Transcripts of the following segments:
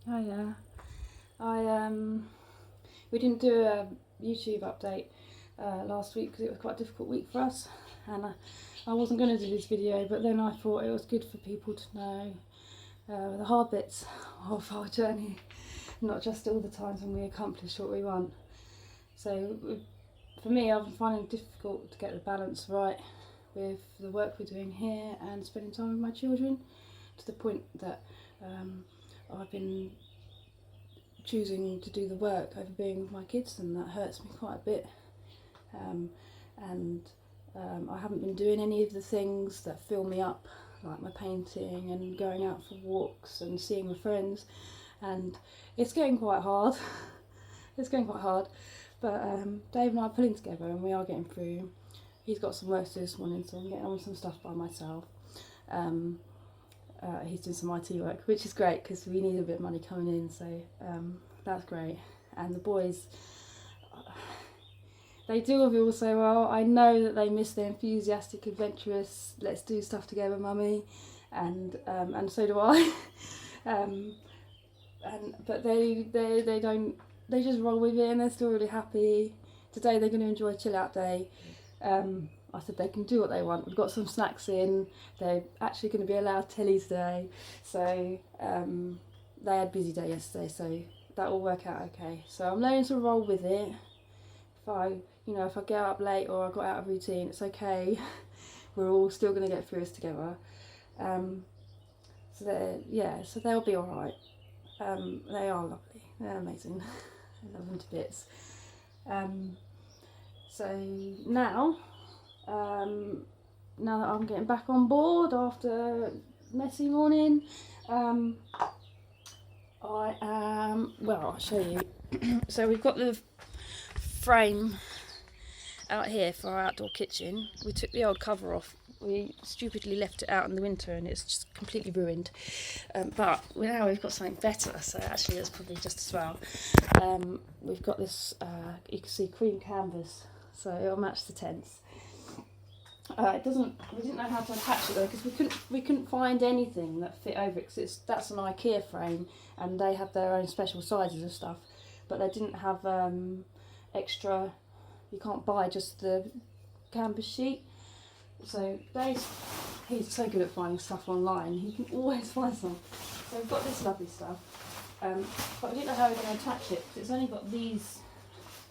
Oh yeah. We didn't do a YouTube update last week because it was quite a difficult week for us, and I wasn't going to do this video, but then I thought it was good for people to know the hard bits of our journey, not just all the times when we accomplish what we want. So for me, I've been finding it difficult to get the balance right with the work we're doing here and spending time with my children, to the point that I've been choosing to do the work over being with my kids, and that hurts me quite a bit. I haven't been doing any of the things that fill me up, like my painting and going out for walks and seeing my friends, and it's getting quite hard. It's getting quite hard, but Dave and I are pulling together and we are getting through. He's got some work to do this morning, so I'm getting on with some stuff by myself. He's doing some IT work, which is great because we need a bit of money coming in, so that's great. And the boys, they deal with it all so well. I know that they miss the enthusiastic, adventurous, let's do stuff together mummy, and so do I. But they don't, they just roll with it and they're still really happy. Today they're going to enjoy a chill out day. I said they can do what they want. We've got some snacks in. They're actually going to be allowed telly today. So they had a busy day yesterday, so that will work out okay. So I'm learning to roll with it. If I get up late or I got out of routine, it's okay. We're all still going to get through this together. So they'll be all right. They are lovely. They're amazing. I love them to bits. So now that I'm getting back on board after a messy morning, I'll show you. So we've got the frame out here for our outdoor kitchen. We took the old cover off. We stupidly left it out in the winter and it's just completely ruined. But now we've got something better, so actually that's probably just as well. We've got this, you can see, cream canvas, so it'll match the tents. We didn't know how to attach it though, because we couldn't find anything that fit over it, because that's an IKEA frame and they have their own special sizes of stuff, but they didn't have extra. You can't buy just the canvas sheet. So he's so good at finding stuff online, he can always find some. So we've got this lovely stuff, but we didn't know how we were going to attach it, because it's only got these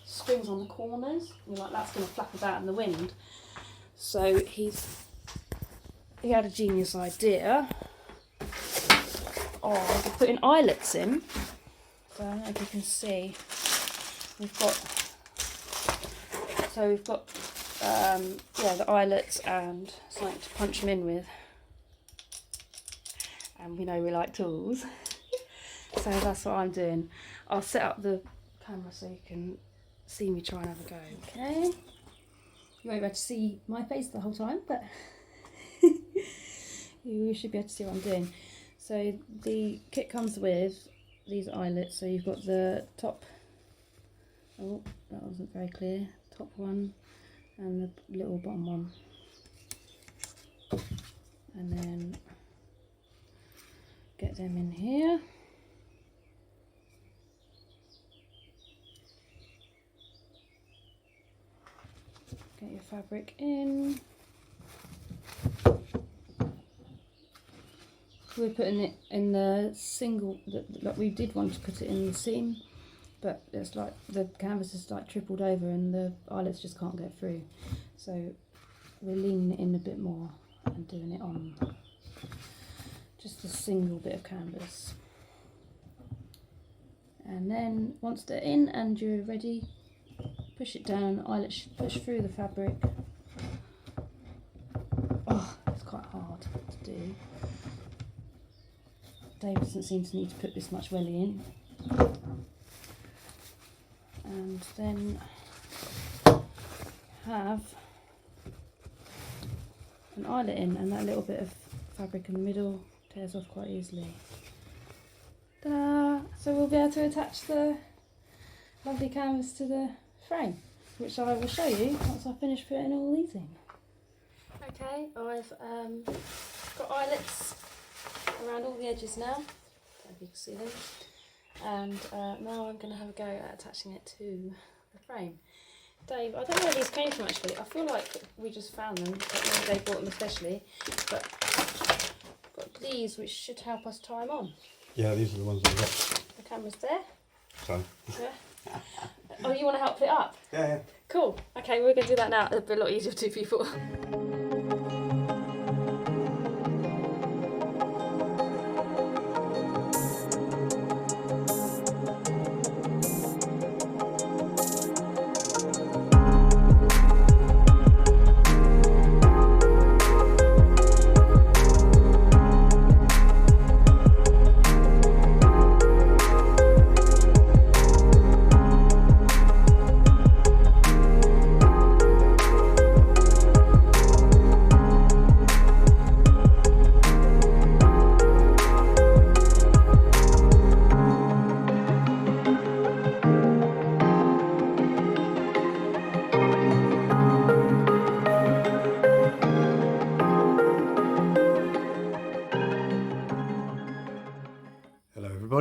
strings on the corners, and that's going to flap about in the wind. So he had a genius idea of putting eyelets in. So I don't know if you can see, we've got the eyelets and something to punch them in with, and we know we like tools. So that's what I'm doing. I'll set up the camera so you can see me try and have a go. Okay, you won't be able to see my face the whole time, but you should be able to see what I'm doing. So the kit comes with these eyelets, so you've got the top, oh that wasn't very clear, top one and the little bottom one, and then get them in here. Get your fabric in. We're putting it in the single, that we did want to put it in the seam, but it's like the canvas is like tripled over and the eyelets just can't get through. So we're leaning it in a bit more and doing it on just a single bit of canvas. And then once they're in and you're ready, push it down, eyelets should push through the fabric. Oh, it's quite hard to do. Dave doesn't seem to need to put this much welly in. And then have an eyelet in, and that little bit of fabric in the middle tears off quite easily. Ta-da! So we'll be able to attach the lovely canvas to the frame, which I will show you once I finish putting all these in. Okay, I've got eyelets around all the edges now. If you can see them. And now I'm going to have a go at attaching it to the frame. Dave, I don't know where these came from actually. I feel like we just found them, but maybe Dave bought them especially. But I've got these which should help us tie them on. Yeah, these are the ones I got. The camera's there. So. Yeah. Oh, you want to help put it up? Yeah. Cool. Okay, we're going to do that now. It'll be a lot easier for two people.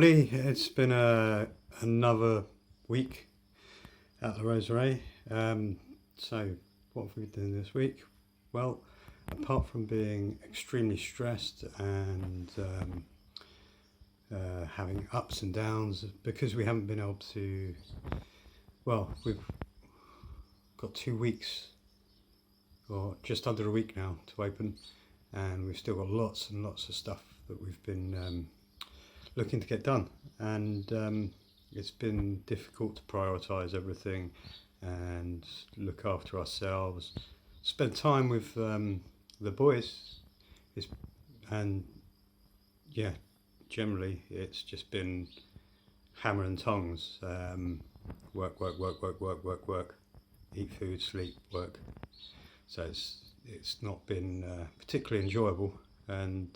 It's been another week at the Roseraie. So what have we been doing this week? Well, apart from being extremely stressed and having ups and downs, because we haven't been able to, well, we've got 2 weeks or just under a week now to open, and we've still got lots and lots of stuff that we've been looking to get done, and it's been difficult to prioritise everything and look after ourselves, spend time with the boys, and yeah, generally it's just been hammer and tongs, work, eat food, sleep, work. So it's not been particularly enjoyable, and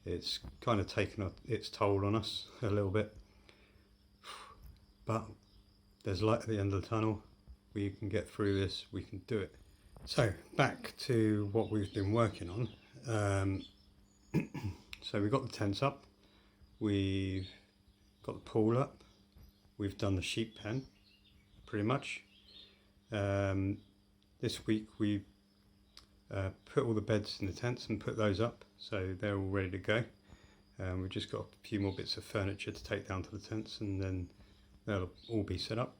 it's kind of taken its toll on us a little bit, but there's light at the end of the tunnel. We can get through this, we can do it. So back to what we've been working on. So we've got the tents up, we've got the pool up, we've done the sheep pen pretty much. This week we put all the beds in the tents and put those up, so they're all ready to go. We've just got a few more bits of furniture to take down to the tents, and then they'll all be set up.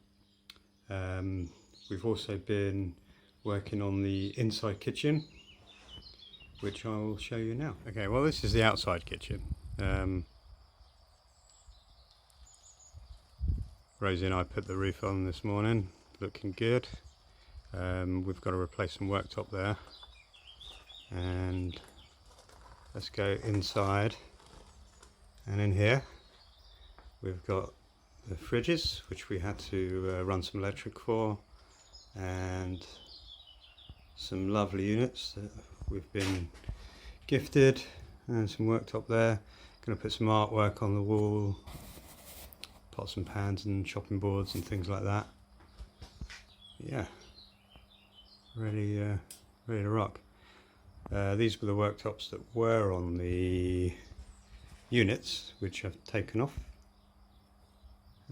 We've also been working on the inside kitchen, which I will show you now. Okay, well, this is the outside kitchen. Rosie and I put the roof on this morning, looking good. We've got to replace some worktop there, and let's go inside. And in here we've got the fridges, which we had to run some electric for, and some lovely units that we've been gifted, and some worktop there. Going to put some artwork on the wall, pots and pans and chopping boards and things like that. Yeah, ready to rock. These were the worktops that were on the units, which I've taken off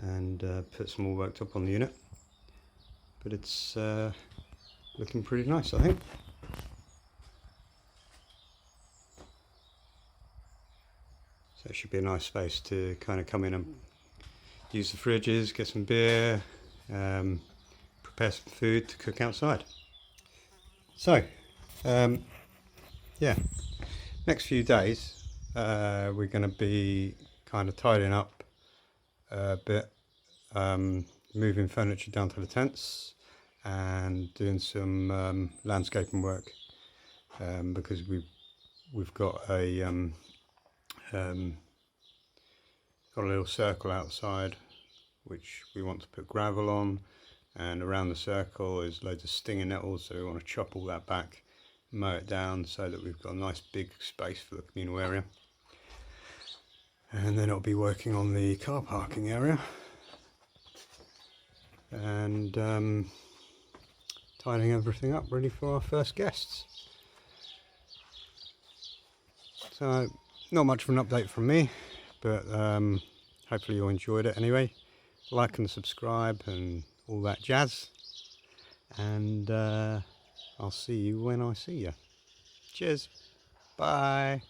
and put some more worktop on the unit, but it's looking pretty nice, I think. So it should be a nice space to kind of come in and use the fridges, get some beer, prepare some food to cook outside. So yeah, next few days we're going to be kind of tidying up a bit, moving furniture down to the tents and doing some landscaping work, because we've got a little circle outside which we want to put gravel on, and around the circle is loads of stinging nettles, so we want to chop all that back, mow it down so that we've got a nice big space for the communal area. And then it'll be working on the car parking area and tidying everything up, ready for our first guests. So not much of an update from me, but Hopefully you enjoyed it anyway. Like and subscribe and all that jazz. And I'll see you when I see you. Cheers. Bye.